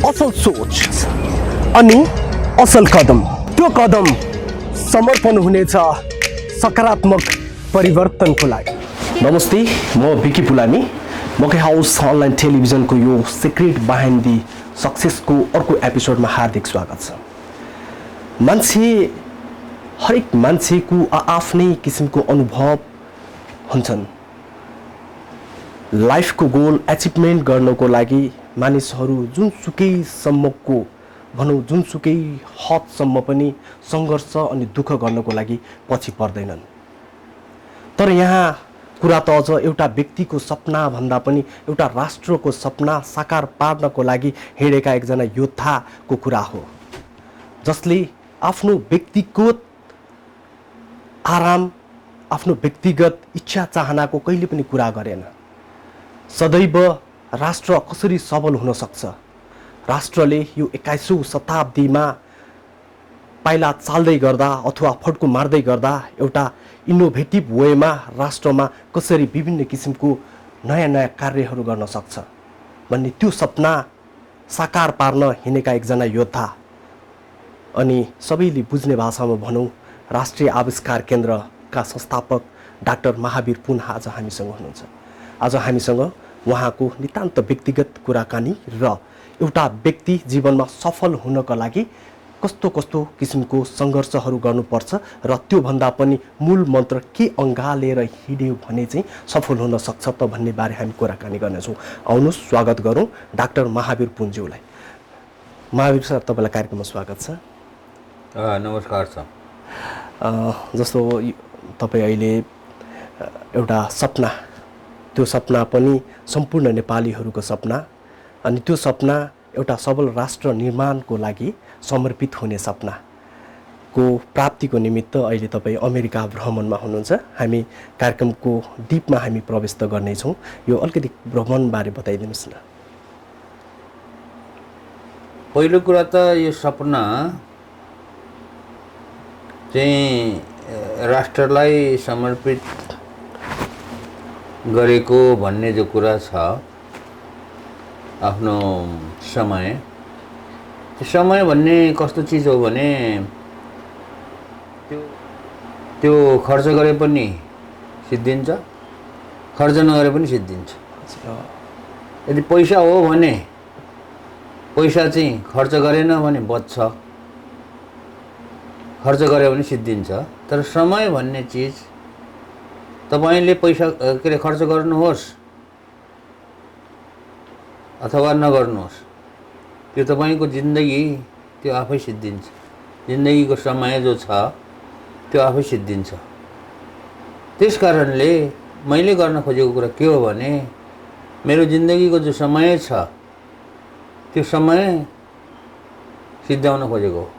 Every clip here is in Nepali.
असल सोच अनि असल कदम, त्यो कदम समर्पण हुनेछ सकारात्मक परिवर्तनको लागि। नमस्ते, म विकी पुलानी। मकै हाउस अनलाइन टेलिभिजनको यो सिक्रेट बिहाइन्ड दी सक्सेसको अर्को एपिसोडमा हार्दिक स्वागत छ। हरेक मान्छेको आफ्नै किसिमको अनुभव हुन्छन्। लाइफको गोल एचिभमेन्ट गर्नको लागि मानिसहरू जुनसुकैसम्मको भनौँ जुनसुकै हदसम्म पनि सङ्घर्ष अनि दुःख गर्नको लागि पछि पर्दैनन्। तर यहाँ कुरा त अझ एउटा व्यक्तिको सपना भन्दा पनि एउटा राष्ट्रको सपना साकार पार्नको लागि हिँडेका एकजना योद्धाको कुरा हो, जसले आफ्नो व्यक्तिगत आराम, आफ्नो व्यक्तिगत इच्छा चाहनाको कहिले पनि कुरा गरेन। सदैव राष्ट्र कसरी सबल हुन सक्छ, राष्ट्रले यो 21औं शताब्दीमा पाइला चाल्दै गर्दा अथवा फड्को मार्दै गर्दा एउटा इनोभेटिभ वेमा राष्ट्रमा कसरी विभिन्न किसिमको नयाँ नयाँ कार्यहरू गर्न सक्छ भन्ने त्यो सपना साकार पार्न हिँडेका एकजना योद्धा अनि सबैले बुझ्ने भाषामा भनौँ राष्ट्रिय आविष्कार केन्द्रका संस्थापक डाक्टर महावीर पुन आज हामीसँग हुनुहुन्छ। आज हामीसँग उहाँको नितान्त व्यक्तिगत कुराकानी र एउटा व्यक्ति जीवनमा सफल हुनका लागि कस्तो कस्तो किसिमको सङ्घर्षहरू गर्नुपर्छ र त्योभन्दा पनि मूल मन्त्र के अँगालेर हिँड्यो भने चाहिँ सफल हुन सक्छ त भन्ने बारे हामी कुराकानी गर्नेछौँ। आउनुहोस् स्वागत गरौँ डाक्टर महावीर पुनज्यूलाई। महावीर सर, तपाईँलाई कार्यक्रममा स्वागत छ। नमस्कार सर। जस्तो तपाईँ अहिले एउटा सपना, त्यो सपना पनि सम्पूर्ण नेपालीहरूको सपना अनि त्यो सपना एउटा सबल राष्ट्र निर्माणको लागि समर्पित हुने सपनाको प्राप्तिको निमित्त अहिले तपाईँ अमेरिका भ्रमणमा हुनुहुन्छ। हामी कार्यक्रमको डिपमा हामी प्रवेश त गर्नेछौँ। यो अलिकति भ्रमणबारे बताइदिनुहोस् न। पहिलो कुरा त यो सपना चाहिँ राष्ट्रलाई समर्पित गरेको भन्ने जो कुरा छ, आफ्नो समय, त्यो समय भन्ने कस्तो चिज हो भने त्यो खर्च गरे पनि सिद्धिन्छ, खर्च नगरे पनि सिद्धिन्छ। यदि पैसा हो भने पैसा चाहिँ खर्च गरेन भने बच्छ, खर्च गरे भने सिद्धिन्छ। तर समय भन्ने चिज तपाईले पैसा के अरे खर्च गर्नुहोस् अथवा नगर्नुहोस्, त्यो तपाईको जिन्दगी त्यो आफै सिद्धिन्छ। जिन्दगीको समय जो छ त्यो आफै सिद्धिन्छ। त्यसकारणले मैले गर्न खोजेको कुरा के हो भने मेरो जिन्दगीको जो समय छ त्यो समय सिद्ध्याउन खोजेको हो।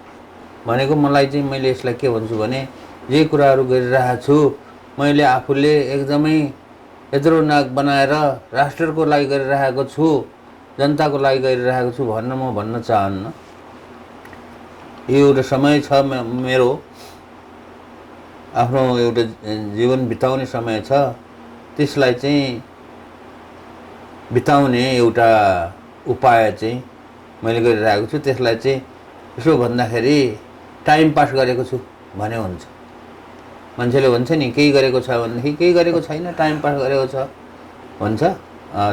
भनेको मलाई चाहिँ मैले यसलाई के भन्छु भने जे कुराहरू गरिरहेको छु मैले आफूले एकदमै यत्रो नाक बनाएर राष्ट्रको लागि गरिरहेको छु, जनताको लागि गरिरहेको छु भन्न म भन्न चाहन्न। यो एउटा समय छ, मेरो आफ्नो एउटा जीवन बिताउने समय छ, त्यसलाई चाहिँ बिताउने एउटा उपाय चाहिँ मैले गरिरहेको छु। त्यसलाई चाहिँ यसो भन्दाखेरि टाइम पास गरेको छु भने हुन्छ। मान्छेले भन्छ नि केही गरेको छ भनेदेखि केही गरेको छैन, टाइम पास गरेको छ भन्छ।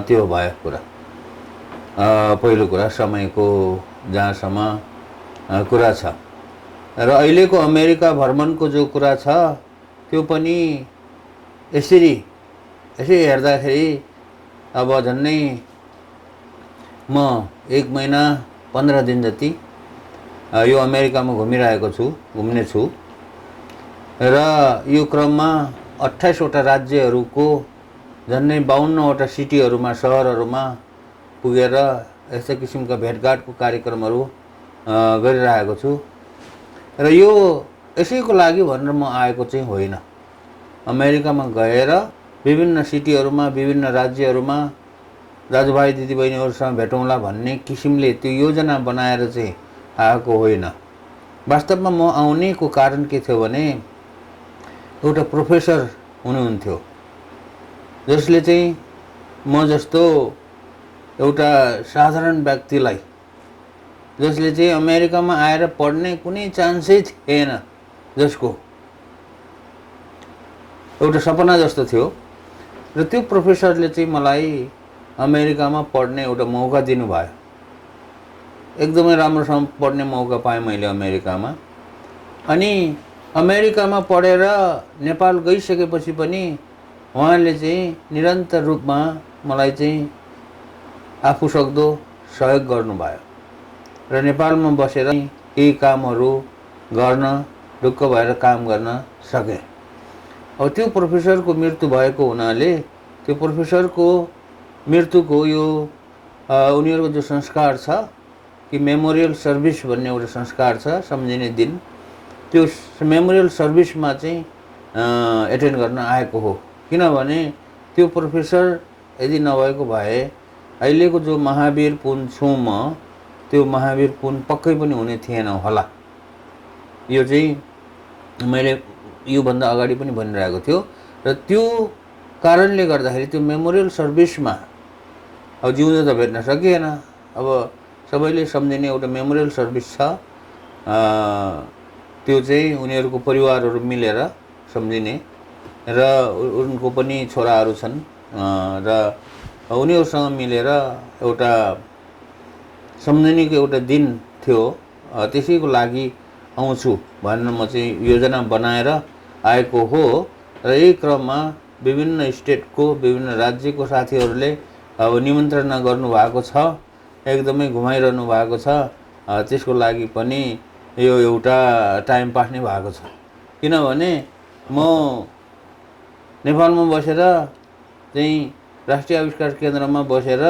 त्यो भयो कुरा। पहिलो कुरा समयको जहाँसम्म कुरा छ र अहिलेको अमेरिका भ्रमणको जो कुरा छ त्यो पनि यसै हेर्दाखेरि अब झन्नै म 1 महिना 15 दिन जति यो अमेरिकामा घुम्ने छु र यो क्रममा 28 वटा राज्यहरूको झन्नै 52 वटा सिटीहरूमा, सहरहरूमा पुगेर यस्ता किसिमका भेटघाटको कार्यक्रमहरू गरिरहेको छु। र यो यसैको लागि भनेर म आएको चाहिँ होइन। अमेरिकामा गएर विभिन्न सिटीहरूमा, विभिन्न राज्यहरूमा दाजुभाइ दिदीबहिनीहरूसँग भेटौँला भन्ने किसिमले त्यो योजना बनाएर चाहिँ आएको होइन। वास्तवमा म आउनेको कारण के थियो भने एउटा प्रोफेसर हुनुहुन्थ्यो जसले चाहिँ म जस्तो एउटा साधारण व्यक्तिलाई जसले चाहिँ अमेरिकामा आएर पढ्ने कुनै चान्सै थिएन, जसको एउटा सपना जस्तो थियो। र त्यो प्रोफेसरले चाहिँ मलाई अमेरिकामा पढ्ने एउटा मौका दिनुभयो। एकदमै राम्रोसँग पढ्ने मौका पाएँ मैले अमेरिकामा। अनि अमेरिकामा पढेर नेपाल गइसकेपछि पनि उहाँले चाहिँ निरन्तर रूपमा मलाई चाहिँ आफू सक्दो सहयोग गर्नुभयो र नेपालमा बसेर केही कामहरू गर्न ढुक्क भएर काम गर्न सकेँ। अब त्यो प्रोफेसरको मृत्यु भएको हुनाले त्यो प्रोफेसरको मृत्युको यो उनीहरूको जो संस्कार छ कि मेमोरियल सर्भिस भन्ने एउटा संस्कार छ सम्झिने दिन, त्यो मेमोरियल सर्भिसमा चाहिँ एटेन्ड गर्न आएको हो। किनभने त्यो प्रोफेसर यदि नभएको भए अहिलेको जो महावीर पुन छु म, त्यो महावीर पुन पक्कै पनि हुने थिएन होला। यो चाहिँ मैले योभन्दा अगाडि पनि भनिरहेको थियो। र त्यो कारणले गर्दाखेरि त्यो मेमोरियल सर्भिसमा अब जिउँदो त भेट्न सकिएन। अब सबैले सम्झिने एउटा मेमोरियल सर्भिस छ, त्यो चाहिँ उनीहरूको परिवारहरू मिलेर सम्झिने र उनको पनि छोराहरू छन् र उनीहरूसँग मिलेर एउटा सम्झिनेको एउटा दिन थियो। त्यसैको लागि आउँछु भनेर म चाहिँ योजना बनाएर आएको हो। र यही क्रममा विभिन्न स्टेटको विभिन्न राज्यको साथीहरूले अब निमन्त्रणा गर्नुभएको छ, एकदमै घुमाइरहनु भएको छ। त्यसको लागि पनि यो एउटा टाइम पास नै भएको छ। किनभने म नेपालमा बसेर चाहिँ राष्ट्रिय आविष्कार केन्द्रमा बसेर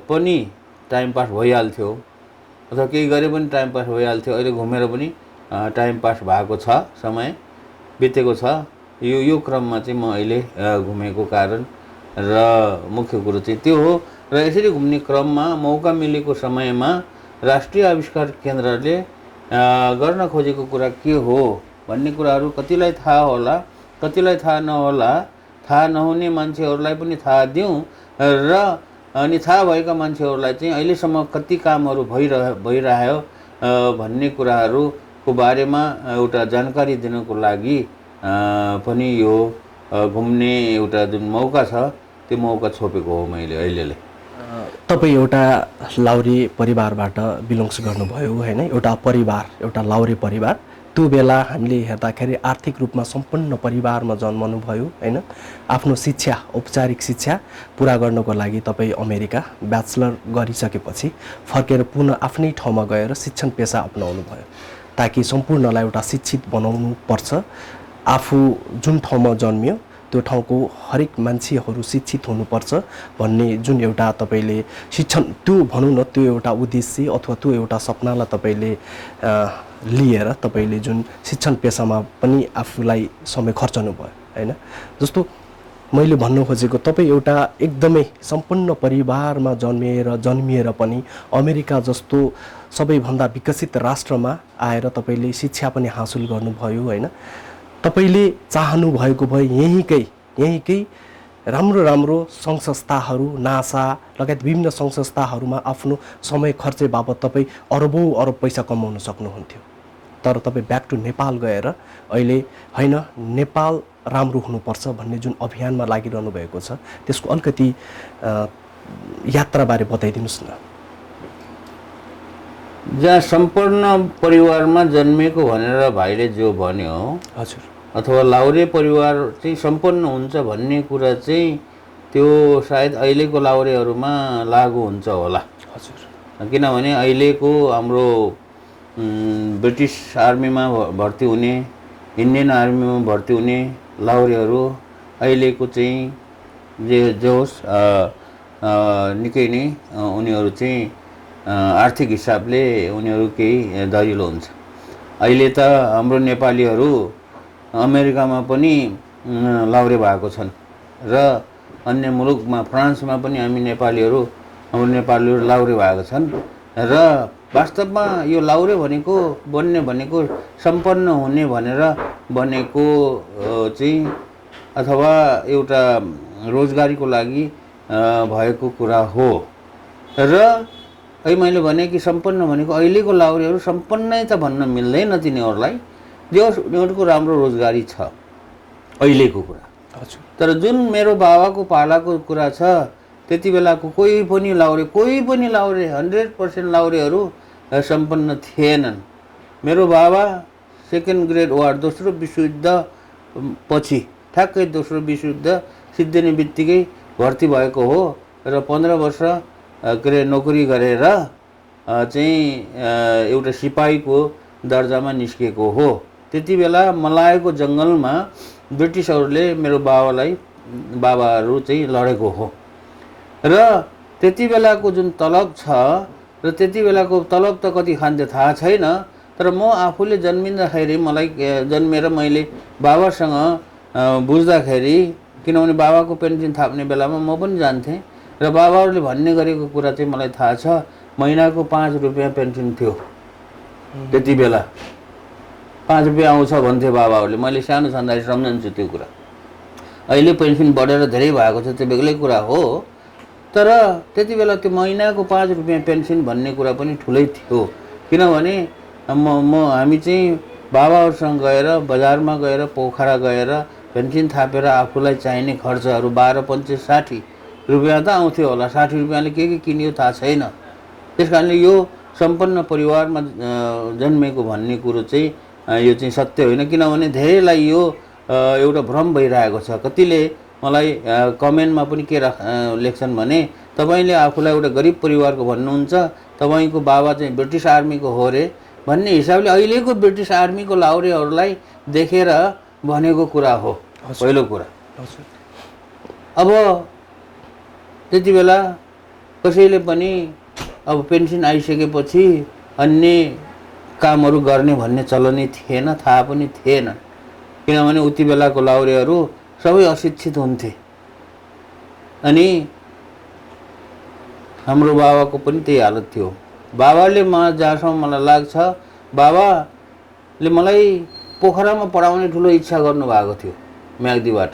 पनि टाइम पास भइहाल्थ्यो, अथवा केही गरे पनि टाइम पास भइहाल्थ्यो। अहिले घुमेर पनि टाइम पास भएको छ, समय बितेको छ। यो क्रममा चाहिँ म अहिले घुमेको कारण र मुख्य कुरो चाहिँ त्यो हो। र यसरी घुम्ने क्रममा मौका मिलेको समयमा राष्ट्रिय आविष्कार केन्द्रले गर्न खोजेको कुरा के हो भन्ने कुराहरू कतिलाई थाहा होला, कतिलाई थाहा नहोला। थाहा नहुने मान्छेहरूलाई पनि थाहा दिउँ र अनि थाहा भएका मान्छेहरूलाई चाहिँ अहिलेसम्म कति कामहरू भइरह्यो भन्ने कुराहरूको बारेमा एउटा जानकारी दिनको लागि पनि यो घुम्ने एउटा जुन मौका छ त्यो मौका छोपेको हो मैले अहिलेले। तपाईँ एउटा लाउरे परिवारबाट बिलोङ्स गर्नुभयो होइन, एउटा परिवार, एउटा लाउरे परिवार। त्यो बेला हामीले हेर्दाखेरि आर्थिक रूपमा सम्पन्न परिवारमा जन्मनुभयो होइन। आफ्नो शिक्षा, औपचारिक शिक्षा पुरा गर्नको लागि तपाईँ अमेरिका ब्याचलर गरिसकेपछि फर्केर पुनः आफ्नै ठाउँमा गएर शिक्षण पेसा अपनाउनु भयो, ताकि सम्पूर्णलाई एउटा शिक्षित बनाउनु पर्छ। आफू जुन ठाउँमा जन्मियो त्यो ठाउँको हरेक मान्छेहरू शिक्षित हुनुपर्छ भन्ने जुन एउटा तपाईँले शिक्षण, त्यो भनौँ न, त्यो एउटा उद्देश्य अथवा त्यो एउटा सपनालाई तपाईँले लिएर तपाईँले जुन शिक्षण पेसामा पनि आफूलाई समय खर्चनु भयो होइन। जस्तो मैले भन्नु खोजेको, तपाईँ एउटा एकदमै सम्पन्न परिवारमा जन्मिएर पनि अमेरिका जस्तो सबैभन्दा विकसित राष्ट्रमा आएर तपाईँले शिक्षा पनि हासिल गर्नुभयो होइन। तपाईँले चाहनु भएको भए यहीँकै राम्रो सङ्घ संस्थाहरू, नासा लगायत विभिन्न सङ्घ संस्थाहरूमा आफ्नो समय खर्चे बाबत तपाईँ अरबौँ अरब पैसा कमाउन सक्नुहुन्थ्यो। तर तपाईँ ब्याक टु नेपाल गएर अहिले होइन, नेपाल राम्रो हुनुपर्छ भन्ने जुन अभियानमा लागिरहनु भएको छ, त्यसको अलिकति यात्राबारे बताइदिनुहोस् न। जहाँ सम्पूर्ण परिवारमा जन्मेको भनेर भाइले जो भन्यो, हजुर, अथवा लाउरे परिवार चाहिँ सम्पन्न हुन्छ भन्ने कुरा चाहिँ त्यो सायद अहिलेको लाउरेहरूमा लागु हुन्छ होला। हजुर, किनभने अहिलेको हाम्रो ब्रिटिस आर्मीमा भर्ती हुने, इन्डियन आर्मीमा भर्ती हुने लाउरेहरू अहिलेको चाहिँ जो होस् निकै नै उनीहरू चाहिँ आर्थिक हिसाबले उनीहरू केही दरिलो हुन्छ। अहिले त हाम्रो नेपालीहरू अमेरिकामा पनि लाउरे भएको छन् र अन्य मुलुकमा, फ्रान्समा पनि हाम्रो नेपालीहरू लाउरे भएको छन्। र वास्तवमा यो लाउरे बन्ने भनेको सम्पन्न हुने भनेर बनेको चाहिँ अथवा एउटा रोजगारीको लागि भएको कुरा हो। र अहिले मैले भने कि सम्पन्न भनेको अहिलेको लाउरेहरू सम्पन्नै त भन्न मिल्दैन तिनीहरूलाई, जो उनीहरूको राम्रो रोजगारी छ अहिलेको कुरा। हजुर तर जुन मेरो बाबाको पालाको कुरा छ त्यति बेलाको कोही पनि लाउरे 100% लाउरेहरू सम्पन्न थिएनन्। मेरो बाबा सेकेन्ड ग्रेड वार दोस्रो विश्वयुद्ध पछि ठ्याक्कै दोस्रो विश्वयुद्ध सिद्धिने बित्तिकै भर्ती भएको हो र 15 वर्ष के अरे नोकरी गरेर चाहिँ एउटा सिपाहीको दर्जामा निस्किएको हो। त्यति बेला मलायको जङ्गलमा ब्रिटिसहरूले मेरो बाबाहरू चाहिँ लडेको हो र त्यति बेलाको जुन तलब छ र त्यति बेलाको तलब त कति खान्थ्यो थाहा छैन, तर म आफूले जन्मिँदाखेरि मलाई जन्मेर मैले बाबासँग बुझ्दाखेरि, किनभने बाबाको पेन्सन थाप्ने बेलामा म पनि जान्थेँ र बाबाहरूले भन्ने गरेको कुरा चाहिँ मलाई थाहा छ, महिनाको 5 रुपियाँ पेन्सन थियो त्यति बेला। 5 रुपियाँ आउँछ भन्थे बाबाहरूले, मैले सानो छँदाखेरि सम्झन्छु त्यो कुरा। अहिले पेन्सन बढेर धेरै भएको छ त्यो बेग्लै कुरा हो, तर त्यति बेला त्यो महिनाको 5 रुपियाँ पेन्सन भन्ने कुरा पनि ठुलै थियो। किनभने हामी चाहिँ बाबाहरूसँग गएर बजारमा गएर पोखरा गएर पेन्सन थापेर आफूलाई चाहिने खर्चहरू 12, 25, 60 रुपियाँ त आउँथ्यो होला, 60 रुपियाँले के किनियो थाहा छैन। त्यस कारणले यो सम्पन्न परिवारमा जन्मेको भन्ने कुरो चाहिँ यो चाहिँ सत्य होइन। किनभने धेरैलाई यो एउटा भ्रम भइरहेको छ। कतिले मलाई कमेन्टमा पनि के लेख्छन् भने तपाईले आफूलाई एउटा गरिब परिवारको भन्नुहुन्छ, तपाईको बाबा चाहिँ ब्रिटिस आर्मीको हो रे भन्ने हिसाबले अहिलेको ब्रिटिस आर्मीको लाउरेहरूलाई देखेर भनेको कुरा हो पहिलो कुरा। अब त्यति बेला कसैले पनि अब पेन्सन आइसकेपछि अन्य कामहरू गर्ने भन्ने चलनै थिएन, थाहा पनि थिएन। किनभने उति बेलाको लाउरेहरू सबै अशिक्षित हुन्थे। अनि हाम्रो बाबाको पनि त्यही हालत थियो। बाबाले जहाँसम्म मलाई लाग्छ बाबाले मलाई पोखरामा पढाउने ठुलो इच्छा गर्नुभएको थियो। म्याग्दीबाट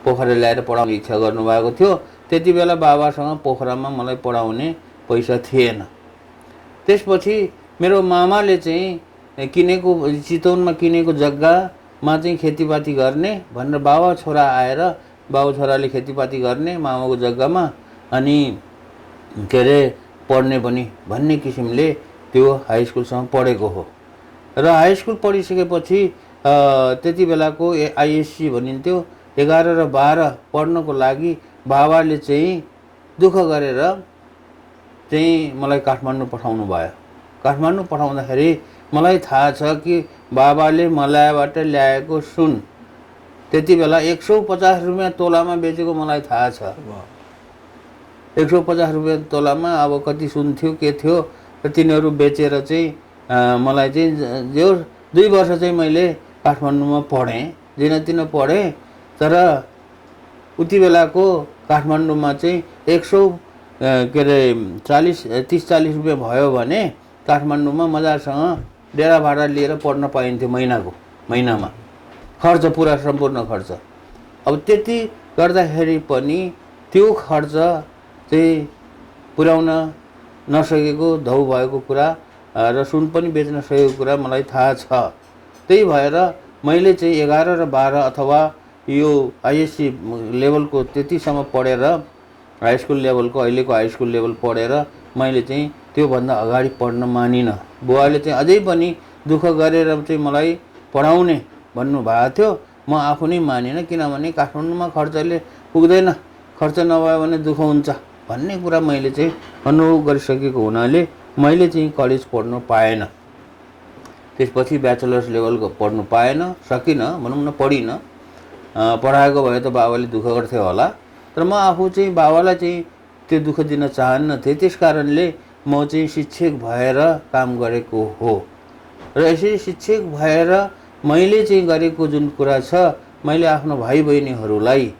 पोखरा ल्याएर पढाउने इच्छा गर्नुभएको थियो। त्यति बेला बाबासँग पोखरामा मलाई पढाउने पैसा थिएन। त्यसपछि मेरो मामाले चाहिँ किनेको चितवनमा किनेको जग्गामा चाहिँ खेतीपाती गर्ने भनेर बाबा छोरा आएर बाबु छोराले खेतीपाती गर्ने मामाको जग्गामा, अनि के अरे पढ्ने पनि भन्ने किसिमले त्यो हाई स्कुलसम्म पढेको हो। र हाई स्कुल पढिसकेपछि त्यति बेलाको आइएससी भनिन्थ्यो 11 र 12 पढ्नको लागि बाबाले चाहिँ दुःख गरेर चाहिँ मलाई काठमाडौँ पठाउनु भयो। काठमाडौँ पठाउँदाखेरि मलाई थाहा छ कि बाबाले मलायाबाट ल्याएको सुन त्यति बेला 150 रुपियाँ तोलामा बेचेको मलाई थाहा छ। 150 रुपियाँ तोलामा अब कति सुन थियो के थियो र तिनीहरू बेचेर चाहिँ मलाई चाहिँ जो 2 वर्ष चाहिँ मैले काठमाडौँमा पढेँ, दिनदिन पढेँ। तर उति बेलाको काठमाडौँमा चाहिँ 30-40 रुपियाँ भयो भने काठमाडौँमा मजासँग डेरा भाडा लिएर पढ्न पाइन्थ्यो महिनामा खर्च, पुरा सम्पूर्ण खर्च। अब त्यति गर्दाखेरि पनि त्यो खर्च चाहिँ पुर्याउन नसकेको धौ भएको कुरा र सुन पनि बेच्न सकेको कुरा मलाई थाहा छ। त्यही भएर मैले चाहिँ 11 र 12 अथवा यो आइएससी लेभलको त्यतिसम्म पढेर हाई स्कुल लेभलको अहिलेको हाई स्कुल लेभल पढेर मैले चाहिँ त्योभन्दा अगाडि पढ्न मानिनँ। बुवाले चाहिँ अझै पनि दुःख गरेर चाहिँ मलाई पढाउने भन्नुभएको थियो। म आफू नै मानिनँ, किनभने काठमाडौँमा खर्चले पुग्दैन, खर्च नभयो भने दुःख हुन्छ भन्ने कुरा मैले चाहिँ अनुभव गरिसकेको हुनाले मैले चाहिँ कलेज पढ्नु पाएन। त्यसपछि ब्याचलर्स लेभलको पढ्नु पाएन, सकिनँ भनौँ न, पढिनँ। पढाएको भए त बाबाले दुःख गर्थे होला, तर म आफू चाहिँ बाबालाई चाहिँ त्यो दुःख दिन चाहन्नथेँ। त्यस कारणले म चाहिँ शिक्षक भएर काम गरेको हो। र यसरी शिक्षक भएर मैले चाहिँ गरेको जुन कुरा छ, मैले आफ्नो भाइ बहिनीहरूलाई,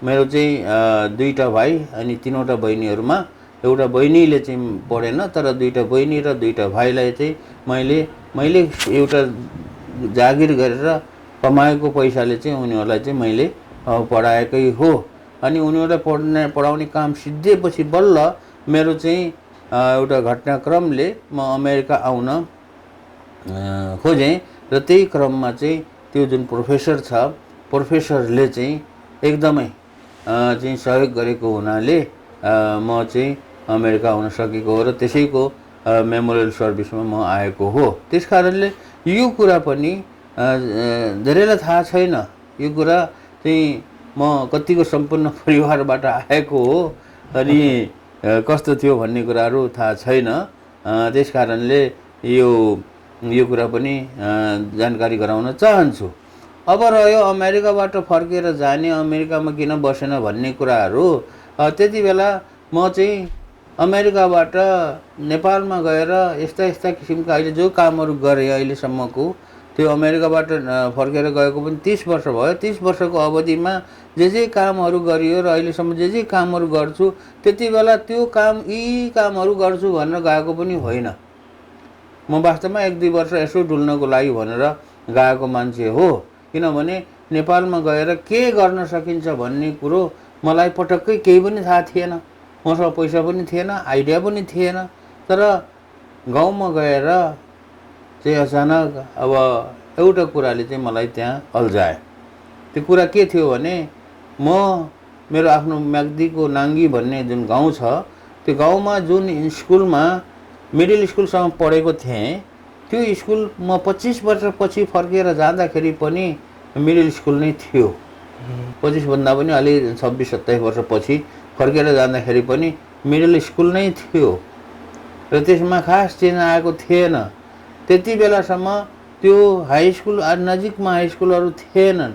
मेरो चाहिँ 2टा भाइ अनि 3वटा बहिनीहरूमा एउटा बहिनीले चाहिँ पढेन, तर 2टा बहिनी र 2टा भाइलाई चाहिँ मैले एउटा जागिर गरेर कमाएको पैसाले चाहिँ उनीहरूलाई चाहिँ मैले पढाएकै हो। अनि उनीहरूलाई पढाउने काम सिद्धिएपछि बल्ल मेरो चाहिँ एउटा घटनाक्रमले म अमेरिका आउन खोजेँ र त्यही क्रममा चाहिँ त्यो जुन प्रोफेसर छ प्रोफेसरले चाहिँ एकदमै चाहिँ सहयोग गरेको हुनाले म चाहिँ अमेरिका आउन सकेको हो र त्यसैको मेमोरियल सर्भिसमा म आएको हो। त्यस कारणले यो कुरा पनि धेरैलाई थाहा छैन। यो कुरा चाहिँ म कतिको सम्पन्न परिवारबाट आएको हो अनि कस्तो थियो भन्ने कुराहरू थाहा छैन। त्यस कारणले यो कुरा पनि जानकारी गराउन चाहन्छु। अब रह्यो अमेरिकाबाट फर्केर जाने, अमेरिकामा किन बसेन भन्ने कुराहरू, त्यति बेला म चाहिँ अमेरिकाबाट नेपालमा गएर यस्ता किसिमका अहिले जो कामहरू गरेँ अहिलेसम्मको, त्यो अमेरिकाबाट फर्केर गएको पनि 30 वर्ष भयो। 30 वर्षको अवधिमा जे कामहरू गरियो र अहिलेसम्म जे कामहरू गर्छु, त्यति बेला त्यो यी कामहरू गर्छु भनेर गएको पनि होइन। म वास्तवमा 1-2 वर्ष यसो डुल्नको लागि भनेर गएको मान्छे हो। किनभने नेपालमा गएर के गर्न सकिन्छ भन्ने कुरो मलाई पटक्कै केही पनि थाहा थिएन। मसँग पैसा पनि थिएन, आइडिया पनि थिएन। तर गाउँमा गएर चाहिँ अचानक अब एउटा कुराले चाहिँ मलाई त्यहाँ अल्झायो। त्यो कुरा के थियो भने मेरो आफ्नो म्याग्दीको नाङ्गी भन्ने जुन गाउँ छ, त्यो गाउँमा जुन स्कुलमा मिडल स्कुलसम्म पढेको थिएँ, त्यो स्कुल म 25 वर्षपछि फर्केर जाँदाखेरि पनि मिडल स्कुल नै थियो। 25 भन्दा पनि अलि 26-27 वर्षपछि फर्केर जाँदाखेरि पनि मिडल स्कुल नै थियो र त्यसमा खास चेन्ज आएको थिएन। त्यति बेलासम्म त्यो हाई स्कुल नजिकमा हाई स्कुलहरू थिएनन्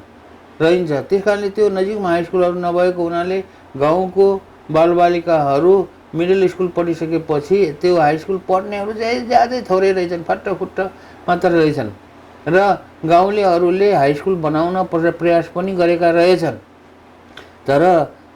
रहन्छ। त्यस कारणले त्यो नजिकमा हाई स्कुलहरू नभएको हुनाले गाउँको बालबालिकाहरू मिडल स्कुल पढिसकेपछि त्यो हाई स्कुल पढ्नेहरू ज्यादै थोरै रहेछन्, फट्टफुट्ट मात्र रहेछन् र गाउँलेहरूले हाई स्कुल बनाउन प्रयास पनि गरेका रहेछन्। तर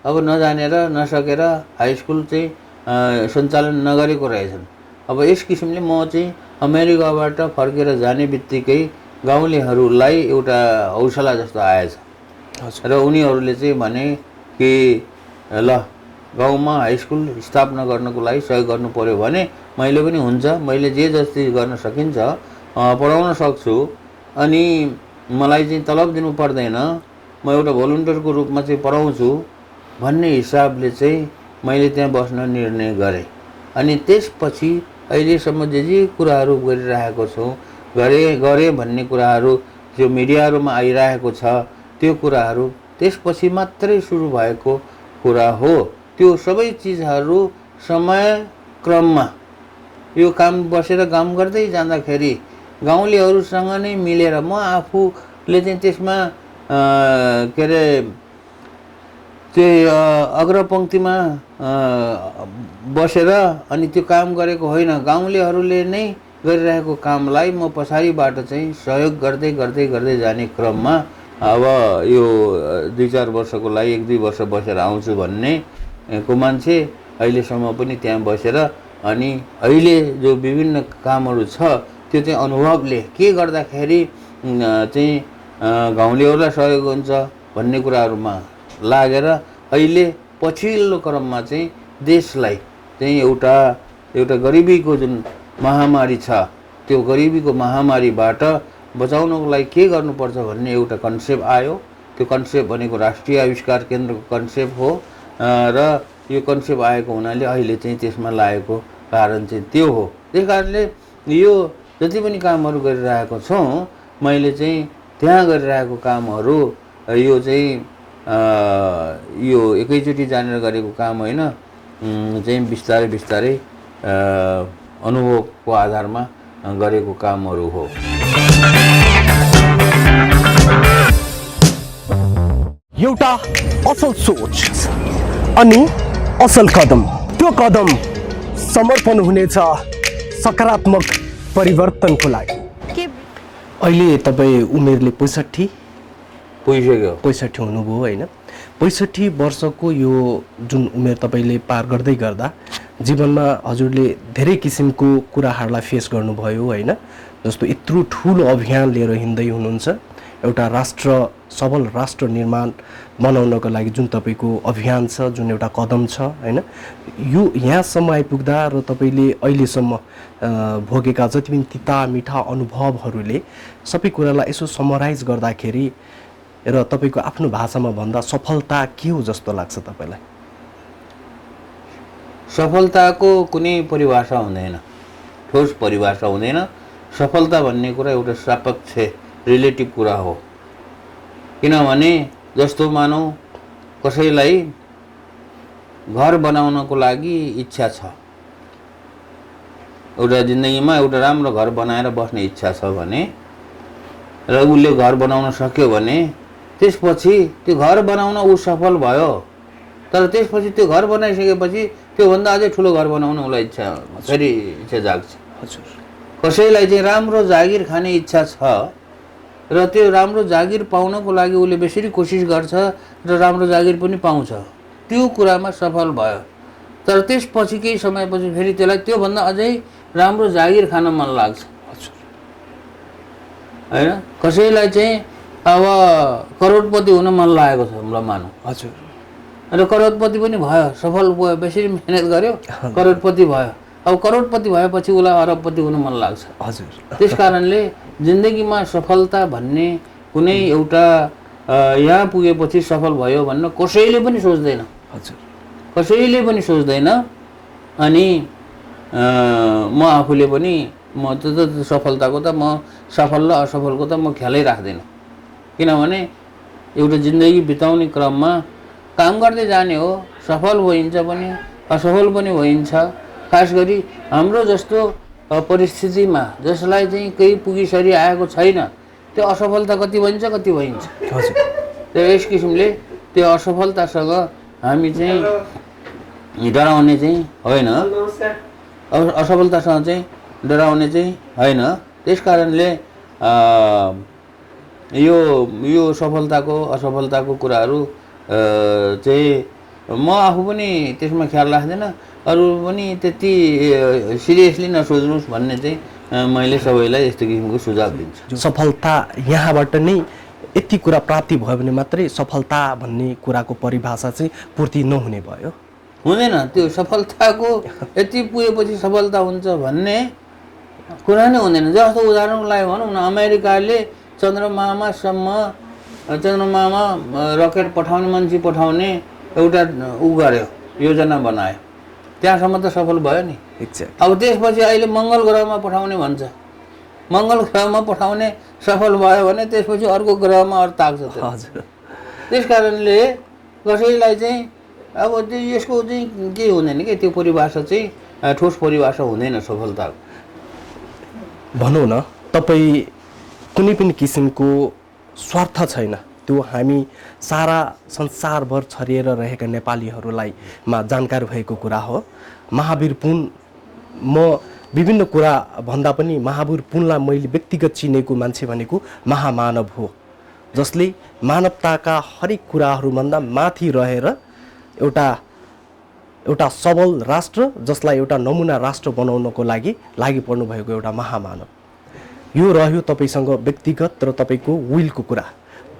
अब नजानेर नसकेर हाई स्कुल चाहिँ सञ्चालन नगरेको रहेछन्। अब यस किसिमले म चाहिँ अमेरिकाबाट फर्केर जाने बित्तिकै गाउँलेहरूलाई एउटा हौसला जस्तो आएछ र उनीहरूले चाहिँ भने कि ल गाउँमा हाई स्कुल स्थापना गर्नको लागि सहयोग गर्नु पर्यो भने मैले पनि हुन्छ, मैले जे जति गर्न सकिन्छ पढाउन सक्छु अनि मलाई चाहिँ तलब दिनु पर्दैन, म एउटा भोलिन्टियरको रूपमा चाहिँ पढाउँछु भन्ने हिसाबले चाहिँ मैले त्यहाँ बस्न निर्णय गरेँ। अनि त्यसपछि अहिलेसम्म जे कुराहरू गरिरहेको छौँ, गरेँ भन्ने कुराहरू जो मिडियाहरूमा आइरहेको छ, त्यो कुराहरू त्यसपछि मात्रै सुरु भएको कुरा हो। त्यो सबै चिजहरू समय क्रममा यो काम बसेर काम गर्दै जाँदाखेरि गाउँलेहरूसँग नै मिलेर म आफूले चाहिँ त्यसमा के अरे चाहिँ अग्रपङ्क्तिमा बसेर अनि त्यो काम गरेको होइन, गाउँलेहरूले नै गरिरहेको कामलाई म पछाडिबाट चाहिँ सहयोग गर्दै जाने क्रममा अब यो 2-4 वर्षको लागि 1-2 वर्ष बसेर आउँछु भन्ने को मान्छे अहिलेसम्म पनि त्यहाँ बसेर अनि अहिले जो विभिन्न कामहरू छ त्यो चाहिँ अनुभवले के गर्दाखेरि चाहिँ गाउँलेहरूलाई सहयोग हुन्छ भन्ने कुराहरूमा लागेर अहिले पछिल्लो क्रममा चाहिँ देशलाई चाहिँ एउटा गरिबीको जुन महामारी छ, त्यो गरिबीको महामारीबाट बचाउनको लागि के गर्नुपर्छ भन्ने एउटा कन्सेप्ट आयो। त्यो कन्सेप्ट भनेको राष्ट्रिय आविष्कार केन्द्रको कन्सेप्ट हो र यो कन्सेप्ट आएको हुनाले अहिले चाहिँ त्यसमा लागेको कारण चाहिँ त्यो हो। त्यस कारणले यो जति पनि कामहरू गरिरहेको छौँ, मैले चाहिँ त्यहाँ गरिरहेको कामहरू यो चाहिँ यो एकैचोटि जानेर गरेको काम होइन, चाहिँ बिस्तारै अनुभवको आधारमा गरेको कामहरू हो। एउटा असल सोच अनि असल कदम, त्यो कदम समर्पण हुनेछ सकारात्मक परिवर्तनको लागि। अहिले तपाईँ उमेरले 65 हुनुभयो होइन? 65 वर्षको यो जुन उमेर तपाईँले पार गर्दै गर्दा जीवनमा हजुरले धेरै किसिमको कुराहरूलाई फेस गर्नुभयो होइन? जस्तो यत्रो ठुलो अभियान लिएर हिँड्दै हुनुहुन्छ, एउटा राष्ट्र सबल राष्ट्र निर्माण बनाउनको लागि जुन तपाईँको अभियान छ, जुन एउटा कदम छ हैन, यो यहाँसम्म आइपुग्दा र तपाईँले अहिलेसम्म भोगेका जति पनि तिता मिठा अनुभवहरूले सबै कुरालाई यसो समराइज गर्दाखेरि र तपाईँको आफ्नो भाषामा भन्दा सफलता के हो जस्तो लाग्छ तपाईँलाई? सफलताको कुनै परिभाषा हुँदैन, ठोस परिभाषा हुँदैन। सफलता भन्ने कुरा एउटा सापेक्ष रिलेटिभ कुरा हो। किनभने जस्तो मानौँ कसैलाई घर बनाउनको लागि इच्छा छ, एउटा जिन्दगीमा एउटा राम्रो घर बनाएर बस्ने इच्छा छ भने र उसले घर बनाउन सक्यो भने त्यसपछि त्यो घर बनाउन ऊ सफल भयो। तर त्यसपछि त्यो घर बनाइसकेपछि त्योभन्दा अझै ठुलो घर बनाउन उसलाई फेरि इच्छा जाग्छ। हजुर, कसैलाई चाहिँ राम्रो जागिर खाने इच्छा छ र त्यो राम्रो जागिर पाउनको लागि उसले बेसरी कोसिस गर्छ र राम्रो जागिर पनि पाउँछ, त्यो कुरामा सफल भयो। तर त्यसपछि केही समयपछि फेरि त्यसलाई त्योभन्दा अझै राम्रो जागिर खान मन लाग्छ होइन। कसैलाई चाहिँ अब करोडपति हुन मन लागेको छ हामीलाई मानौँ, हजुर, र करोडपति पनि भयो, सफल भयो, बेसरी मेहनत गर्यो, करोडपति भयो। अब करोडपति भएपछि उसलाई अरबपति हुन मन लाग्छ। हजुर, त्यस कारणले जिन्दगीमा सफलता भन्ने कुनै एउटा यहाँ पुगेपछि सफल भयो भन्न कसैले पनि सोच्दैन। हजुर, कसैले पनि सोच्दैन। अनि म आफूले पनि म त सफलताको त म सफल र असफलको त म ख्यालै राख्दैन। किनभने एउटा जिन्दगी बिताउने क्रममा काम गर्दै जाने हो, सफल भइन्छ पनि असफल पनि भइन्छ। खास गरी हाम्रो जस्तो परिस्थितिमा जसलाई चाहिँ केही पुगिसरी आएको छैन त्यो असफलता कति भइन्छ कति भइन्छ। हजुर, त्यो यस किसिमले त्यो असफलतासँग हामी चाहिँ डराउने चाहिँ होइन, असफलतासँग चाहिँ डराउने चाहिँ होइन। त्यस कारणले यो सफलताको असफलताको कुराहरू चाहिँ म आफू पनि त्यसमा ख्याल राख्दैन, अरू पनि त्यति सिरियसली नसोच्नुहोस् भन्ने चाहिँ मैले सबैलाई यस्तो किसिमको सुझाव दिन्छु। सफलता यहाँबाट नै यति कुरा प्राप्ति भयो भने मात्रै सफलता भन्ने कुराको परिभाषा चाहिँ पूर्ति नहुने भयो। हुँदैन, त्यो सफलताको यति पुगेपछि सफलता हुन्छ भन्ने कुरा नै हुँदैन। जस्तो उदाहरणको लागि भनौँ न, अमेरिकाले चन्द्रमामा रकेट पठाउने, मान्छे पठाउने एउटा गर्यो, योजना बनायो, त्यहाँसम्म त सफल भयो नि। अब त्यसपछि अहिले मङ्गल ग्रहमा पठाउने भन्छ, मङ्गल ग्रहमा पठाउने सफल भयो भने त्यसपछि अर्को ग्रहमा अरू ताक्छ। त्यस कारणले कसैलाई चाहिँ अब त्यो यसको चाहिँ के हुँदैन कि त्यो परिभाषा चाहिँ ठोस परिभाषा हुँदैन सफलताको। भनौँ न, तपाईँ कुनै पनि किसिमको स्वार्थ छैन, त्यो हामी सारा संसारभर छरिएर रहेका नेपालीहरूलाई जानकार भएको कुरा हो। महावीर पुन, म विभिन्न कुरा भन्दा पनि महावीर पुनलाई मैले व्यक्तिगत चिनेको मान्छे भनेको महामानव हो, जसले मानवताका हरेक कुराहरूभन्दा माथि रहेर एउटा सबल राष्ट्र, जसलाई एउटा नमुना राष्ट्र बनाउनको लागि पर्नु भएको एउटा महामानव। यो रह्यो तपाईसँग व्यक्तिगत र तपाईँको विलको कुरा।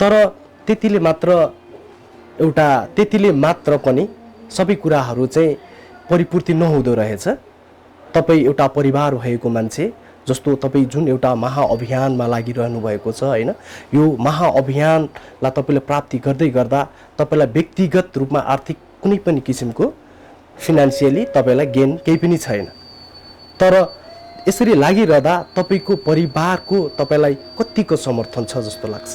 तर त्यतिले मात्र पनि सबै कुराहरू चाहिँ परिपूर्ति नहुँदो रहेछ। तपाईँ एउटा परिवार भएको मान्छे, जस्तो तपाईँ जुन एउटा महाअभियानमा लागिरहनु भएको छ होइन, यो महाअभियानलाई तपाईँले प्राप्ति गर्दै गर्दा तपाईँलाई व्यक्तिगत रूपमा आर्थिक कुनै पनि किसिमको फिनान्सियली तपाईँलाई गेन केही पनि छैन। तर यसरी लागिरहँदा तपाईँको परिवारको तपाईँलाई कतिको समर्थन छ जस्तो लाग्छ?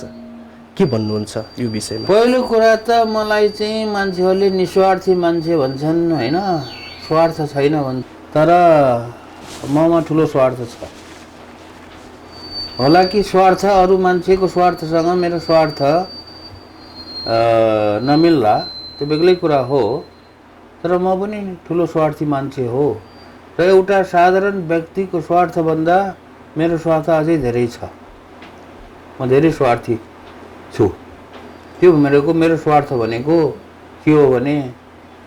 के भन्नुहुन्छ यो विषयमा? पहिलो कुरा त मलाई चाहिँ मान्छेहरूले निस्वार्थी मान्छे भन्छन् होइन, स्वार्थ छैन भन्छ, तर ममा ठुलो स्वार्थ छ। होला कि स्वार्थ अरू मान्छेको स्वार्थसँग मेरो स्वार्थ नमिल्ला, त्यो बेग्लै कुरा हो। तर म पनि ठुलो स्वार्थी मान्छे हो र एउटा साधारण व्यक्तिको स्वार्थभन्दा मेरो स्वार्थ अझै धेरै छ। म धेरै स्वार्थी छु। त्यो मेरो स्वार्थ भनेको के हो भने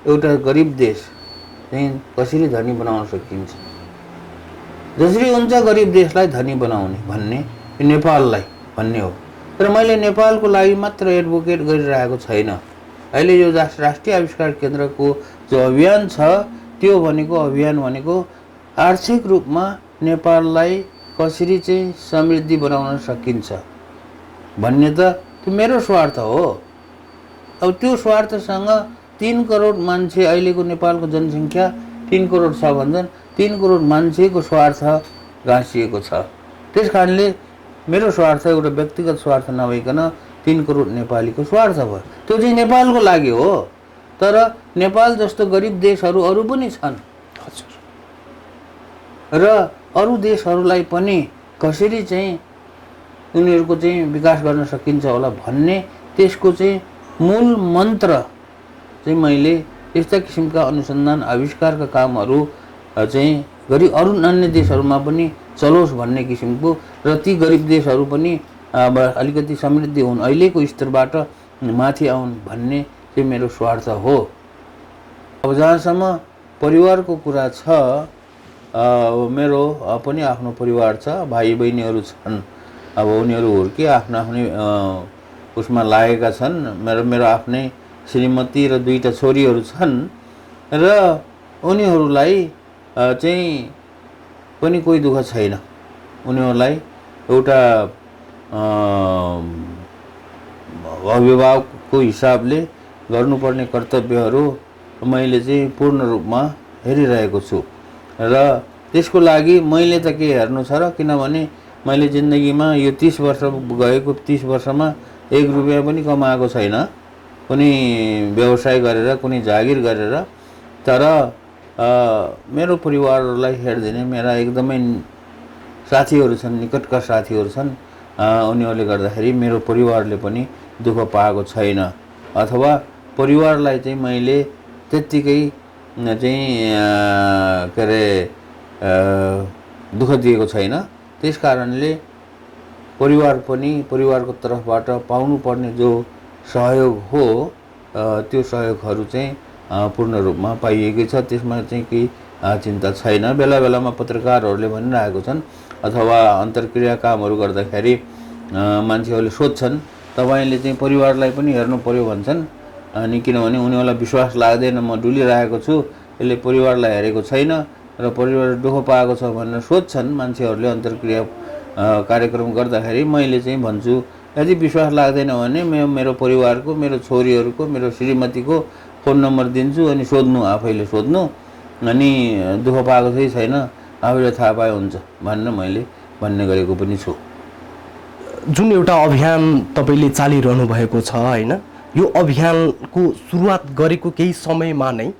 एउटा गरिब देश चाहिँ कसरी धनी बनाउन सकिन्छ, जसरी हुन्छ गरिब देशलाई धनी बनाउने भन्ने नेपाललाई भन्ने हो। तर मैले नेपालको लागि मात्र एडभोकेट गरिरहेको छैन। अहिले यो राष्ट्रिय आविष्कार केन्द्रको जो अभियान छ त्यो भनेको अभियान भनेको आर्थिक रूपमा नेपाललाई कसरी चाहिँ समृद्धि बनाउन सकिन्छ भन्ने त त्यो मेरो स्वार्थ हो। अब त्यो स्वार्थसँग 3 करोड मान्छे, अहिलेको नेपालको जनसङ्ख्या 3 करोड छ भन्छन्, 3 करोड मान्छेको स्वार्थ गाँसिएको छ। त्यस कारणले मेरो स्वार्थ एउटा व्यक्तिगत स्वार्थ नभइकन 3 करोड नेपालीको स्वार्थ भयो। त्यो चाहिँ नेपालको लागि हो। तर नेपाल जस्तो गरिब देशहरू अरू पनि छन् र अरू देशहरूलाई पनि कसरी चाहिँ उनीहरूको चाहिँ विकास गर्न सकिन्छ होला भन्ने त्यसको चाहिँ मूल मन्त्र चाहिँ मैले यस्ता किसिमका अनुसन्धान आविष्कारका कामहरू चाहिँ गरी अरू अन्य देशहरूमा पनि चलोस् भन्ने किसिमको र ती गरिब देशहरू पनि अब अलिकति समृद्धि हुन्, अहिलेको स्तरबाट माथि आउन् भन्ने चाहिँ मेरो स्वार्थ हो। अब जहाँसम्म परिवारको कुरा छ, मेरो पनि आफ्नो परिवार छ, भाइ बहिनीहरू छन्। अब उनीहरू हुर्के आफ्नो आफ्नै उसमा लागेका छन्। मेरो आफ्नै श्रीमती र 2टा छोरीहरू छन् र उनीहरूलाई चाहिँ पनि कोही दुःख छैन। उनीहरूलाई एउटा अभिभावकको हिसाबले गर्नुपर्ने कर्तव्यहरू मैले चाहिँ पूर्ण रूपमा हेरिरहेको छु र त्यसको लागि मैले त के हेर्नु छ र, किनभने मैले जिन्दगीमा यो 30 वर्ष गएको 30 वर्षमा 1 रुपियाँ पनि कमाएको छैन, कुनै व्यवसाय गरेर कुनै जागिर गरेर। तर मेरो परिवारलाई हेर्दिने मेरा एकदमै साथीहरू छन्, निकटका साथीहरू छन्। उनीहरूले गर्दाखेरि मेरो परिवारले पनि दुःख पाएको छैन अथवा परिवारलाई चाहिँ मैले त्यत्तिकै चाहिँ के अरे दुःख दिएको छैन। त्यस कारणले परिवार पनि परिवारको तर्फबाट पाउनुपर्ने जो सहयोग हो त्यो सहयोगहरू चाहिँ पूर्ण रूपमा पाइएकै छ। त्यसमा चाहिँ केही चिन्ता छैन। बेला बेलामा पत्रकारहरूले भनिरहेको छन् अथवा अन्तर्क्रिया कामहरू गर्दाखेरि मान्छेहरूले सोध्छन् तपाईँले चाहिँ परिवारलाई पनि हेर्नु पर्यो भन्छन्। अनि किनभने उनीहरूलाई विश्वास लाग्दैन म डुलिरहेको छु, यसले परिवारलाई हेरेको छैन र परिवार दुःख पाएको छ भनेर सोध्छन् मान्छेहरूले अन्तर्क्रिया कार्यक्रम गर्दाखेरि। मैले चाहिँ भन्छु यदि विश्वास लाग्दैन भने मेरो परिवारको, मेरो छोरीहरूको, मेरो श्रीमतीको फोन नम्बर दिन्छु अनि सोध्नु, आफैले सोध्नु, अनि दुःख पाएको छैन आफैले थाहा पाए हुन्छ भनेर मैले भन्ने गरेको पनि छु। जुन एउटा अभियान तपाईँले चालिरहनु भएको छ होइन, यो अभियानको सुरुवात गरेको केही समयमा नै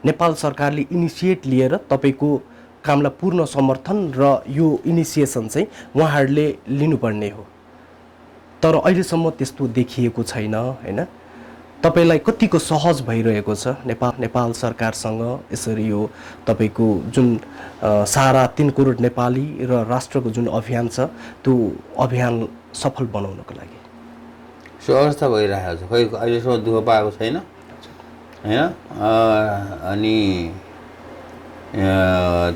नेपाल सरकारले इनिसिएट लिएर तपाईँको कामलाई पूर्ण समर्थन र यो इनिसिएसन चाहिँ उहाँहरूले लिनुपर्ने हो। तर अहिलेसम्म त्यस्तो देखिएको छैन होइन। तपाईँलाई कतिको सहज भइरहेको छ नेपाल सरकारसँग यसरी यो तपाईँको जुन सारा 3 करोड नेपाली र राष्ट्रको जुन अभियान छ त्यो अभियान सफल बनाउनको लागि? सहज त भइरहेको छ, खै अहिलेसम्म दुःख पाएको छैन होइन। अनि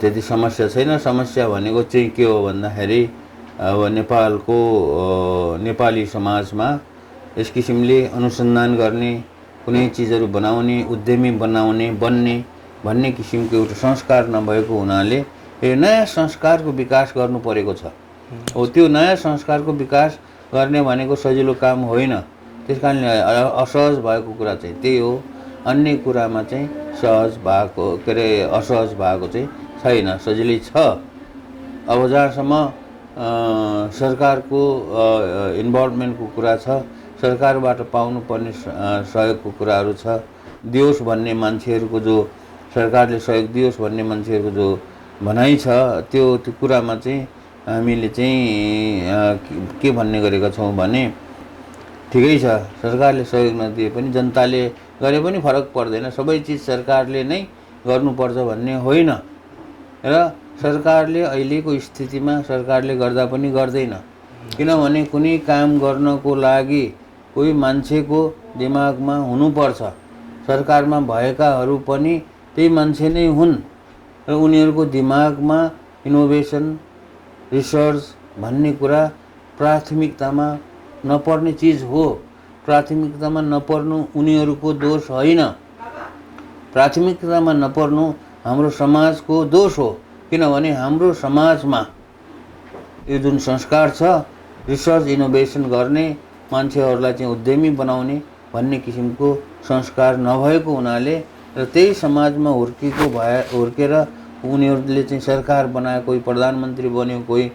त्यति समस्या छैन। समस्या भनेको चाहिँ के हो भन्दाखेरि अब नेपालको नेपाली समाजमा यस किसिमले अनुसन्धान गर्ने, कुनै चिजहरू बनाउने, उद्यमी बन्ने भन्ने किसिमको एउटा संस्कार नभएको हुनाले यो नयाँ संस्कारको विकास गर्नु परेको छ। हो त्यो नयाँ संस्कारको विकास गर्ने भनेको सजिलो काम होइन। त्यस कारणले असहज भएको कुरा चाहिँ त्यही हो। अन्य कुरामा चाहिँ सहज भएको के अरे असहज भएको चाहिँ छैन, सजिलै छ। अब जहाँसम्म सरकारको इन्भल्भमेन्टको कुरा छ, सरकारबाट पाउनुपर्ने सहयोगको कुराहरू छ, दियोस् भन्ने मान्छेहरूको जो सरकारले सहयोग दियोस् भन्ने मान्छेहरूको जो भनाइ छ त्यो कुरामा चाहिँ हामीले चाहिँ के भन्ने गरेका छौँ भने ठिकै छ, सरकारले सहयोग नदिए पनि जनताले गरे पनि फरक पर्दैन। सबै चिज सरकारले नै गर्नुपर्छ भन्ने होइन र सरकारले अहिलेको स्थितिमा सरकारले गर्दा पनि गर्दैन। किनभने कुनै काम गर्नको लागि कोही मान्छेको दिमागमा हुनुपर्छ। सरकारमा भएकाहरू पनि त्यही मान्छे नै हुन् र उनीहरूको दिमागमा इनोभेसन, रिसर्च भन्ने कुरा प्राथमिकतामा नपर्ने चिज हो, प्राथमिकतामा नपर्नु उनीहरूको दोष होइन, प्राथमिकतामा नपर्नु हाम्रो समाजको दोष हो। किनभने हाम्रो समाजमा यो जुन संस्कार छ, रिसर्च इनोभेसन गर्ने, मान्छेहरूलाई चाहिँ उद्यमी बनाउने भन्ने किसिमको संस्कार नभएको हुनाले र त्यही समाजमा हुर्केर उनीहरूले चाहिँ सरकार बनायो, कोही प्रधानमन्त्री बन्यो, कोही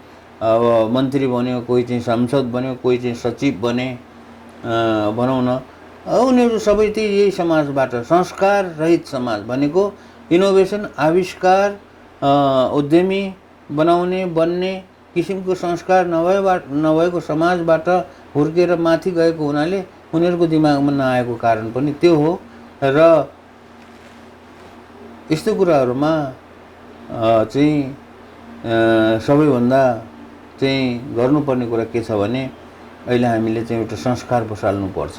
मन्त्री बन्यो, कोही चाहिँ सांसद बन्यो, कोही चाहिँ सचिव बने भनौँ न, उनीहरू सबै त्यही यही समाजबाट, संस्कार रहित समाज भनेको इनोभेसन, आविष्कार, उद्यमी बनाउने बन्ने किसिमको संस्कार नभएको समाजबाट हुर्केर माथि गएको हुनाले उनीहरूको दिमागमा नआएको कारण पनि त्यो हो। र यस्तो कुराहरूमा चाहिँ सबैभन्दा चाहिँ गर्नुपर्ने कुरा के छ भने अहिले हामीले चाहिँ एउटा संस्कार बसाल्नुपर्छ।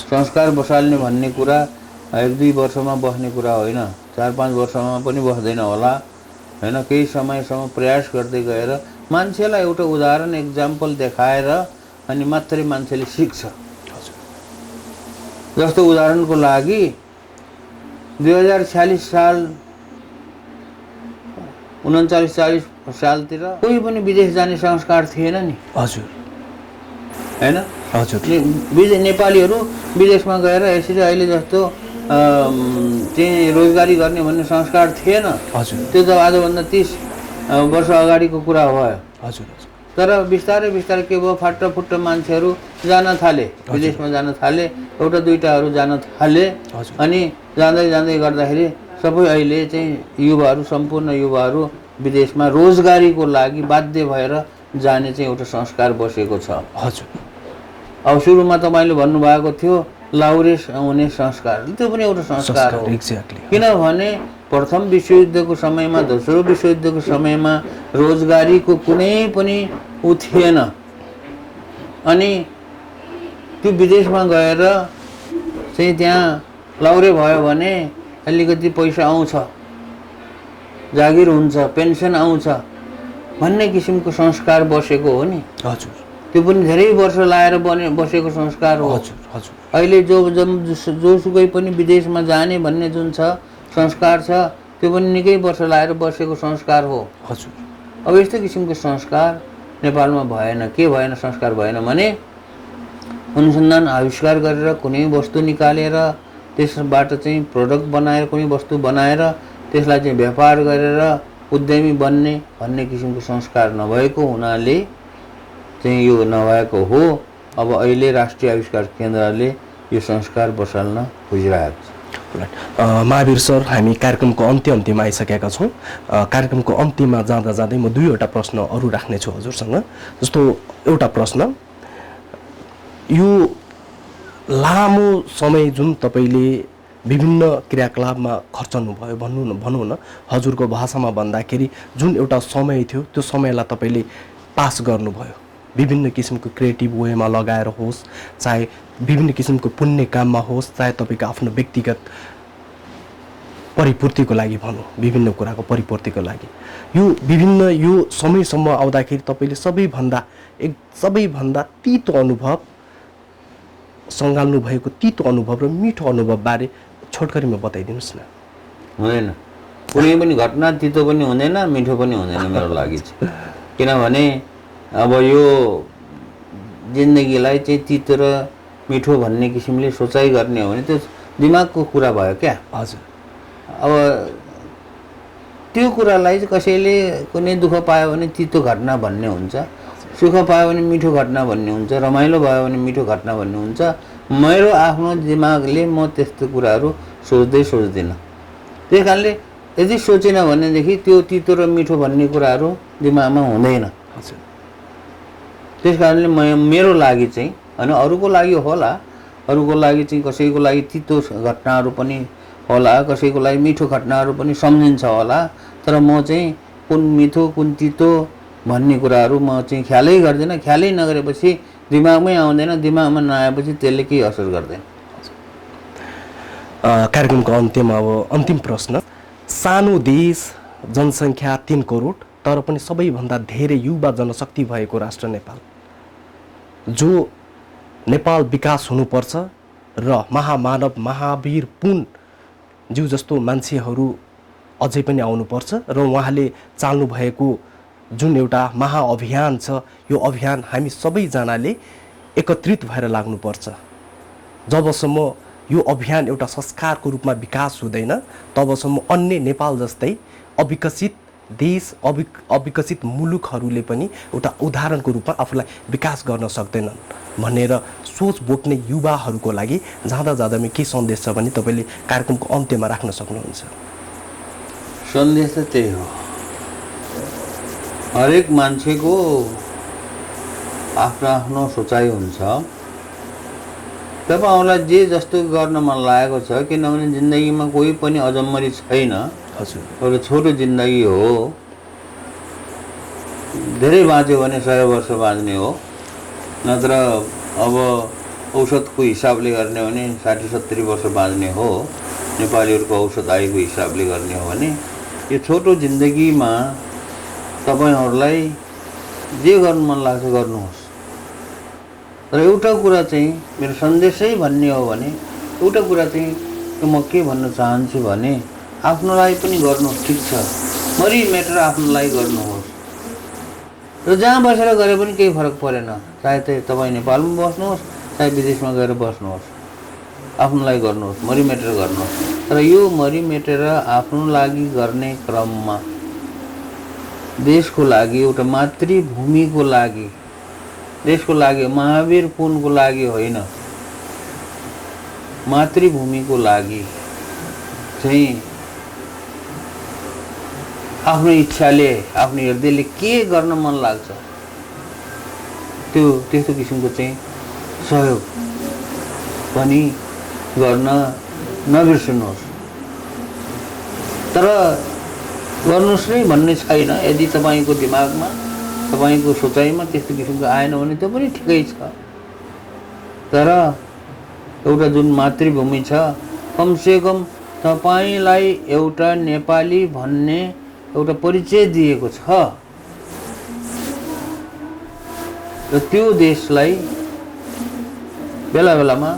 संस्कार बसाल्ने भन्ने कुरा 1-2 वर्षमा बस्ने कुरा होइन, 4-5 वर्षमा पनि बस्दैन होला होइन। केही समयसम्म प्रयास गर्दै गएर मान्छेलाई एउटा उदाहरण, एक्जाम्पल देखाएर अनि मात्रै मान्छेले सिक्छ। जस्तो उदाहरणको लागि 2046 साल 39-40 सालतिर कोही पनि विदेश जाने संस्कार थिएन नि। हजुर हैन, हजुर। नेपालीहरू विदेशमा गएर यसरी अहिले जस्तो चाहिँ रोजगारी गर्ने भन्ने संस्कार थिएन। हजुर, त्यो त आजभन्दा 30 वर्ष अगाडिको कुरा भयो। हजुर। तर बिस्तारै बिस्तारै के भयो, फाटफुट्ट मान्छेहरू जान थाले, विदेशमा जान थाले, एउटा दुईटाहरू जान थाले। अनि जाँदै जाँदै गर्दाखेरि सबै अहिले चाहिँ युवाहरू, सम्पूर्ण युवाहरू विदेशमा रोजगारीको लागि बाध्य भएर जाने चाहिँ एउटा संस्कार बसेको छ। हजुर। अब सुरुमा तपाईँले भन्नुभएको थियो लाउरे हुने संस्कार, त्यो पनि एउटा संस्कार हो। किनभने प्रथम विश्वयुद्धको समयमा, दोस्रो विश्वयुद्धको समयमा रोजगारीको कुनै पनि उ थिएन। अनि त्यो विदेशमा गएर चाहिँ त्यहाँ लाउरे भयो भने अलिकति पैसा आउँछ, जागिर हुन्छ, पेन्सन आउँछ भन्ने किसिमको संस्कार बसेको हो नि। हजुर। त्यो पनि धेरै वर्ष लाएर बसेको संस्कार हो। हजुर, हजुर। अहिले जोसुकै पनि विदेशमा जाने भन्ने जुन छ संस्कार छ, त्यो पनि निकै वर्ष लाएर बसेको संस्कार हो। हजुर। अब यस्तो किसिमको संस्कार नेपालमा भएन। के भएन? संस्कार भएन भने अनुसन्धान आविष्कार गरेर कुनै वस्तु निकालेर त्यसबाट चाहिँ प्रोडक्ट बनाएर, कुनै वस्तु बनाएर त्यसलाई चाहिँ व्यापार गरेर उद्यमी बन्ने भन्ने किसिमको संस्कार नभएको हुनाले चाहिँ यो नभएको हो। अब अहिले राष्ट्रिय आविष्कार केन्द्रले यो संस्कार बसाल्न खोजिरहेको छ। महावीर सर, हामी कार्यक्रमको अन्त्यमा आइसकेका छौँ। कार्यक्रमको अन्त्यमा जाँदा जाँदै म 2वटा प्रश्न अरू राख्नेछु हजुरसँग। जस्तो एउटा प्रश्न, यो लामो समय जुन तपाईँले विभिन्न क्रियाकलापमा खर्चनुभयो, भनौँ न हजुरको भाषामा भन्दाखेरि जुन एउटा समय थियो, त्यो समयलाई तपाईँले पास गर्नुभयो, विभिन्न किसिमको क्रिएटिभ वेमा लगाएर होस्, चाहे विभिन्न किसिमको पुण्य काममा होस्, चाहे तपाईँको आफ्नो व्यक्तिगत परिपूर्तिको लागि भनौँ, विभिन्न कुराको परिपूर्तिको लागि यो समयसम्म आउँदाखेरि तपाईँले सबैभन्दा तितो अनुभव सँगाल्नु भएको तितो अनुभव र मिठो अनुभव बारे छोटकरीमा बताइदिनुहोस् न। हुँदैन, कुनै पनि घटना तितो पनि हुँदैन, मिठो पनि हुँदैन मेरो लागि चाहिँ। किनभने अब यो जिन्दगीलाई चाहिँ तितो र मिठो भन्ने किसिमले सोचाइ गर्ने हो भने त्यो दिमागको कुरा भयो क्या। हजुर। अब त्यो कुरालाई चाहिँ कसैले कुनै दुःख पायो भने तितो घटना भन्ने हुन्छ, सुख पायो भने मिठो घटना भन्ने हुन्छ, रमाइलो भयो भने मिठो घटना भन्ने हुन्छ। मेरो आफ्नो दिमागले म त्यस्तो कुराहरू सोच्दिनँ। त्यस कारणले यदि सोचेन भनेदेखि त्यो तितो र मिठो भन्ने कुराहरू दिमागमा हुँदैन। त्यस कारणले मेरो लागि चाहिँ, होइन अरूको लागि होला, अरूको लागि चाहिँ कसैको लागि तितो घटनाहरू पनि होला, कसैको लागि मिठो घटनाहरू पनि सम्झिन्छ होला। तर म चाहिँ कुन मिठो कुन तितो भन्ने कुराहरू म चाहिँ ख्यालै गर्दिनँ। ख्यालै नगरेपछि दिमागमै आउँदैन, दिमागमा नआएपछि त्यसले केही असर गर्दैन। कार्यक्रमको अन्त्यमा अब अन्तिम प्रश्न, सानो देश, जनसङ्ख्या 3 करोड, तर पनि सबैभन्दा धेरै युवा जनशक्ति भएको राष्ट्र नेपाल, जो नेपाल विकास हुनुपर्छ र महामानव महावीर पुन ज्यू जस्तो मान्छेहरू अझै पनि आउनुपर्छ र उहाँले चाल्नु भएको जुन एउटा महाअभियान छ यो अभियान हामी सबैजनाले एकत्रित भएर लाग्नुपर्छ। जबसम्म यो अभियान एउटा संस्कारको रूपमा विकास हुँदैन तबसम्म अन्य नेपाल जस्तै अविकसित देश अविकसित मुलुकहरूले पनि एउटा उदाहरणको रूपमा आफूलाई विकास गर्न सक्दैनन् भनेर सोच बोक्ने युवाहरूको लागि जाँदा जाँदामै के सन्देश छ भने तपाईँले कार्यक्रमको अन्त्यमा राख्न सक्नुहुन्छ। सन्देश त त्यही हो, हरेक मान्छेको आफ्नो आफ्नो सोचाइ हुन्छ। तपाईँहरूलाई जे जस्तो गर्न मन लागेको छ, किनभने जिन्दगीमा कोही पनि अजम्मरी छैन। हजुर, एउटा छोटो जिन्दगी हो, धेरै बाँच्यो भने 100 वर्ष बाँच्ने हो, नत्र अब औषधको हिसाबले गर्ने हो भने 60-70 वर्ष बाँच्ने हो। नेपालीहरूको औषध आयुको हिसाबले गर्ने हो भने यो छोटो जिन्दगीमा तपाईँहरूलाई जे गर्नु मन लाग्छ गर्नुहोस्। तर एउटा कुरा चाहिँ मेरो सन्देशै भन्ने हो भने एउटा कुरा चाहिँ म के भन्न चाहन्छु भने आफ्नो लागि पनि गर्नुहोस्, ठिक छ, मरी मेटर आफ्नो लागि गर्नुहोस् र जहाँ बसेर गरे पनि केही फरक परेन, चाहे तपाईँ नेपालमा बस्नुहोस् चाहे विदेशमा गएर बस्नुहोस्, आफ्नो लागि गर्नुहोस्, मरी मेटेर गर्नुहोस्। तर यो मरी मेटेर आफ्नो लागि गर्ने क्रममा देशको लागि, एउटा मातृभूमिको लागि, देशको लागि, महावीर पुनको लागि होइन, मातृभूमिको लागि चाहिँ आफ्नो इच्छाले आफ्नो हृदयले के गर्न मन लाग्छ त्यो त्यस्तो किसिमको चाहिँ सहयोग पनि गर्न नबिर्सनुहोस्। तर गर्नुहोस् नै भन्ने छैन, यदि तपाईँको दिमागमा तपाईँको सोचाइमा त्यस्तो किसिमको आएन भने त्यो पनि ठिकै छ। तर एउटा जुन मातृभूमि छ, कमसेकम तपाईँलाई एउटा नेपाली भन्ने एउटा परिचय दिएको छ र त्यो देशलाई बेला बेलामा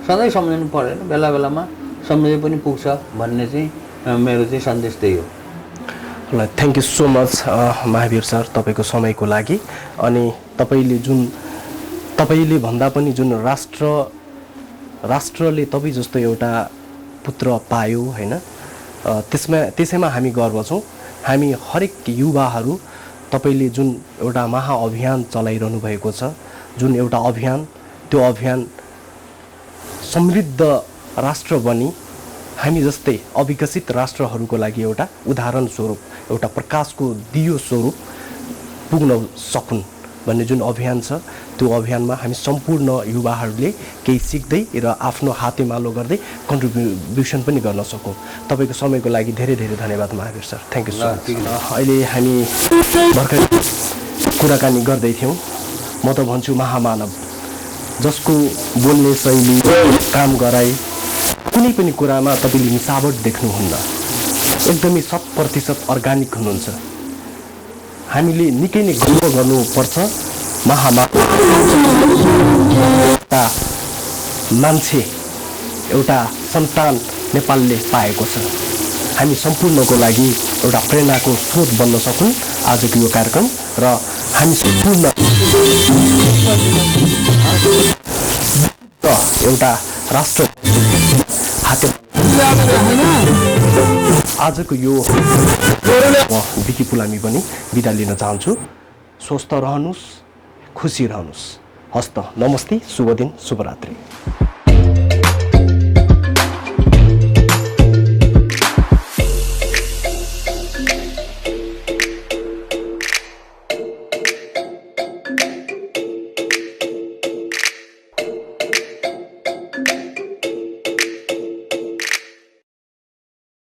सधैँ सम्झनु परेन, बेला बेलामा सम्झे पनि पुग्छ भन्ने चाहिँ मेरो चाहिँ सन्देश त्यही हो। ल, thank you so much Mahavir sir तपाईँको समयको लागि। अनि तपाईँले भन्दा पनि जुन राष्ट्रले तपाईँ जस्तो एउटा पुत्र पायो होइन, त्यसैमा हामी गर्व छौँ। हामी हरेक युवाहरू तपाईँले जुन एउटा महाअभियान चलाइरहनु भएको छ, जुन एउटा अभियान, त्यो अभियान समृद्ध राष्ट्र बनी हामी जस्तै अविकसित राष्ट्रहरूको लागि एउटा उदाहरण स्वरूप, एउटा प्रकाशको दियो स्वरूप पुग्न सकुन् भन्ने जुन अभियान छ, त्यो अभियानमा हामी सम्पूर्ण युवाहरूले केही सिक्दै र आफ्नो हातेमालो गर्दै कन्ट्रिब्युसन पनि गर्न सकौँ। तपाईँको समयको लागि धेरै धेरै धन्यवाद Mahavir sir, thank you so much. अहिले हामी भर्खर कुराकानी गर्दै थियौँ, म त भन्छु महामानव, जसको बोल्ने शैली, काम गराइ, कुनै पनि कुरामा तपाईँले मिसावट देख्नुहुन्न, एकदमै 100% अर्गानिक हुनुहुन्छ। हामीले निकै नै गर्व गर्नुपर्छ एउटा मान्छे, एउटा सन्तान नेपालले पाएको छ। हामी सम्पूर्णको लागि एउटा प्रेरणाको स्रोत बन्न सकुन् आजको यो कार्यक्रम, र हामी सम्पूर्ण एउटा राष्ट्र हाते आजको यो म बिकी पुलामी पनि बिदा लिन चाहन्छु। स्वस्थ रहनुहोस्, खुसी रहनुहोस्। हस्त, नमस्ते, शुभ दिन, शुभरात्रि।